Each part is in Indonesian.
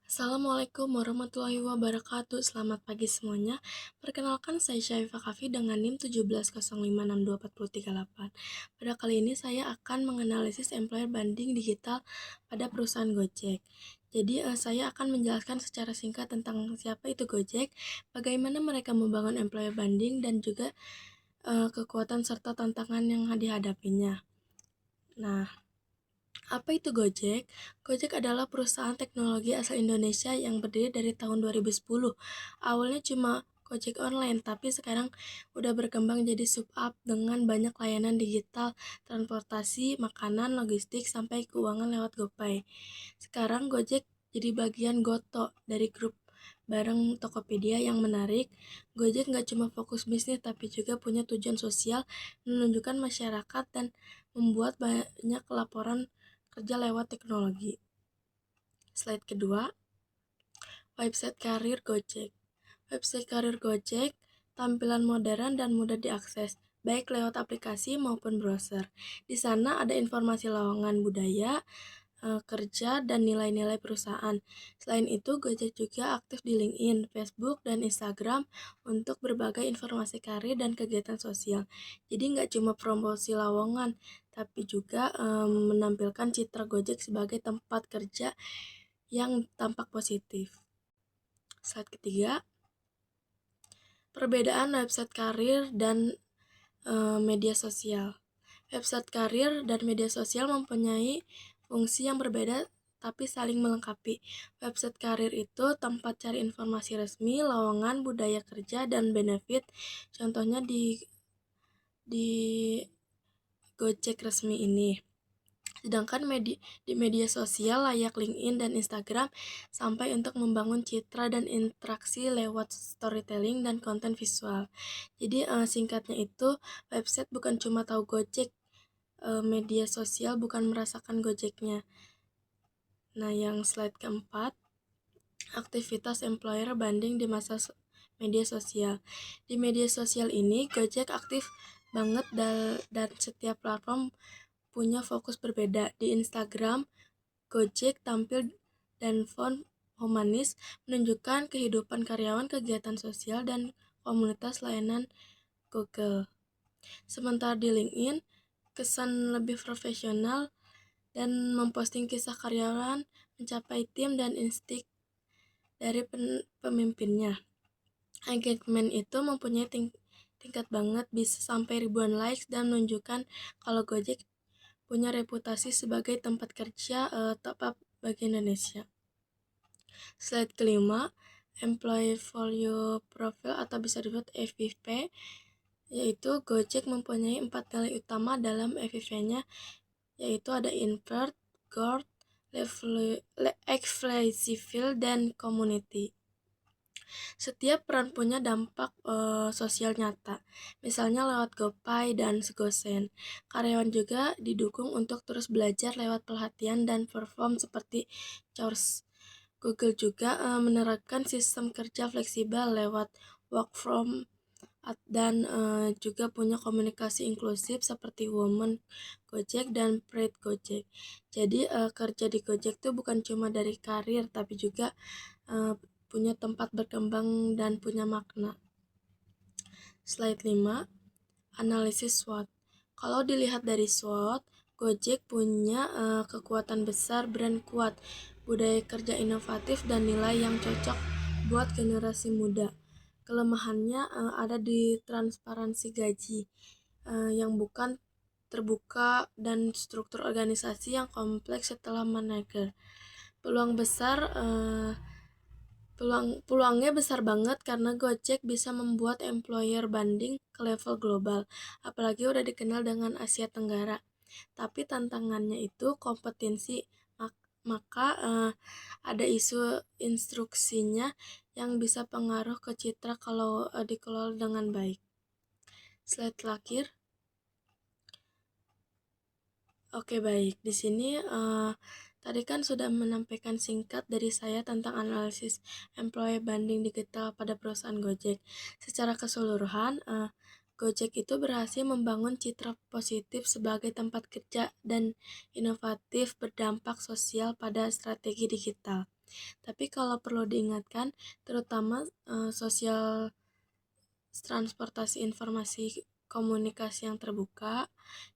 Assalamualaikum warahmatullahi wabarakatuh. Selamat pagi semuanya. Perkenalkan saya Syaifah Kafi dengan NIM 1705624038. Pada kali ini saya akan menganalisis employer banding digital pada perusahaan Gojek. Jadi saya akan menjelaskan secara singkat tentang siapa itu Gojek, bagaimana mereka membangun employer banding dan juga kekuatan serta tantangan yang dihadapinya. Nah, apa itu Gojek? Gojek adalah perusahaan teknologi asal Indonesia yang berdiri dari tahun 2010. Awalnya cuma Gojek online, tapi sekarang udah berkembang jadi sub-app dengan banyak layanan digital, transportasi, makanan, logistik, sampai keuangan lewat GoPay. Sekarang Gojek jadi bagian Goto dari grup bareng Tokopedia. Yang menarik, Gojek nggak cuma fokus bisnis tapi juga punya tujuan sosial, menunjukkan masyarakat dan membuat banyak laporan kerja lewat teknologi. Slide kedua, website karir Gojek. Website karir Gojek tampilan modern dan mudah diakses, baik lewat aplikasi maupun browser. Di sana ada informasi lowongan budaya, kerja, dan nilai-nilai perusahaan. Selain itu, Gojek juga aktif di LinkedIn, Facebook, dan Instagram untuk berbagai informasi karir dan kegiatan sosial. Jadi nggak cuma promosi lowongan, tapi juga menampilkan citra Gojek sebagai tempat kerja yang tampak positif. Slide ketiga, perbedaan website karir dan media sosial. Website karir dan media sosial mempunyai fungsi yang berbeda tapi saling melengkapi. Website karir itu tempat cari informasi resmi, lowongan, budaya kerja, dan benefit. Contohnya di Gojek resmi ini. Sedangkan di media sosial layak LinkedIn dan Instagram sampai untuk membangun citra dan interaksi lewat storytelling dan konten visual. Jadi singkatnya itu, website bukan cuma tahu Gojek, media sosial bukan merasakan Gojeknya. Nah, yang slide keempat, aktivitas employer banding di masa media sosial. Di media sosial ini, Gojek aktif banget dan setiap platform punya fokus berbeda. Di Instagram, Gojek tampil dan font humanis menunjukkan kehidupan karyawan, kegiatan sosial, dan komunitas layanan Google. Sementara di LinkedIn, kesan lebih profesional dan memposting kisah karyawan, mencapai tim, dan insting dari pemimpinnya. Engagement itu mempunyai tingkat banget, bisa sampai ribuan likes dan menunjukkan kalau Gojek punya reputasi sebagai tempat kerja top up bagi Indonesia. Slide kelima, Employee Value Profile atau bisa disebut EVP, yaitu Gojek mempunyai 4 nilai utama dalam EVP-nya, yaitu ada invert, growth, flexible, dan community. Setiap peran punya dampak sosial nyata, misalnya lewat GoPay dan Segosen. Karyawan juga didukung untuk terus belajar lewat pelatihan dan perform seperti chores. Google juga menerapkan sistem kerja fleksibel lewat work from dan juga punya komunikasi inklusif seperti Women Gojek dan Pride Gojek. Jadi kerja di Gojek itu bukan cuma dari karir tapi juga punya tempat berkembang dan punya makna. Slide 5, analisis SWOT. Kalau dilihat dari SWOT, Gojek punya kekuatan besar, brand kuat, budaya kerja inovatif, dan nilai yang cocok buat generasi muda. Kelemahannya ada di transparansi gaji yang bukan terbuka dan struktur organisasi yang kompleks setelah manager. Peluangnya besar banget karena Gojek bisa membuat employer banding ke level global, apalagi udah dikenal dengan Asia Tenggara. Tapi tantangannya itu kompetensi, maka ada isu instruksinya yang bisa pengaruh ke citra kalau dikelola dengan baik. Slide terakhir. Oke, baik. Di sini tadi kan sudah menampilkan singkat dari saya tentang analisis employee banding digital pada perusahaan Gojek. Secara keseluruhan, Gojek itu berhasil membangun citra positif sebagai tempat kerja dan inovatif berdampak sosial pada strategi digital. Tapi kalau perlu diingatkan, terutama sosial transportasi informasi komunikasi yang terbuka.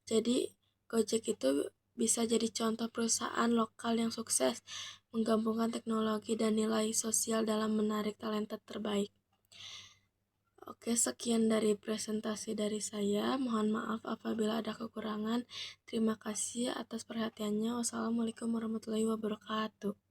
Jadi Gojek itu bisa jadi contoh perusahaan lokal yang sukses menggabungkan teknologi dan nilai sosial dalam menarik talenta terbaik. Oke, sekian dari presentasi dari saya. Mohon maaf apabila ada kekurangan. Terima kasih atas perhatiannya. Wassalamualaikum warahmatullahi wabarakatuh.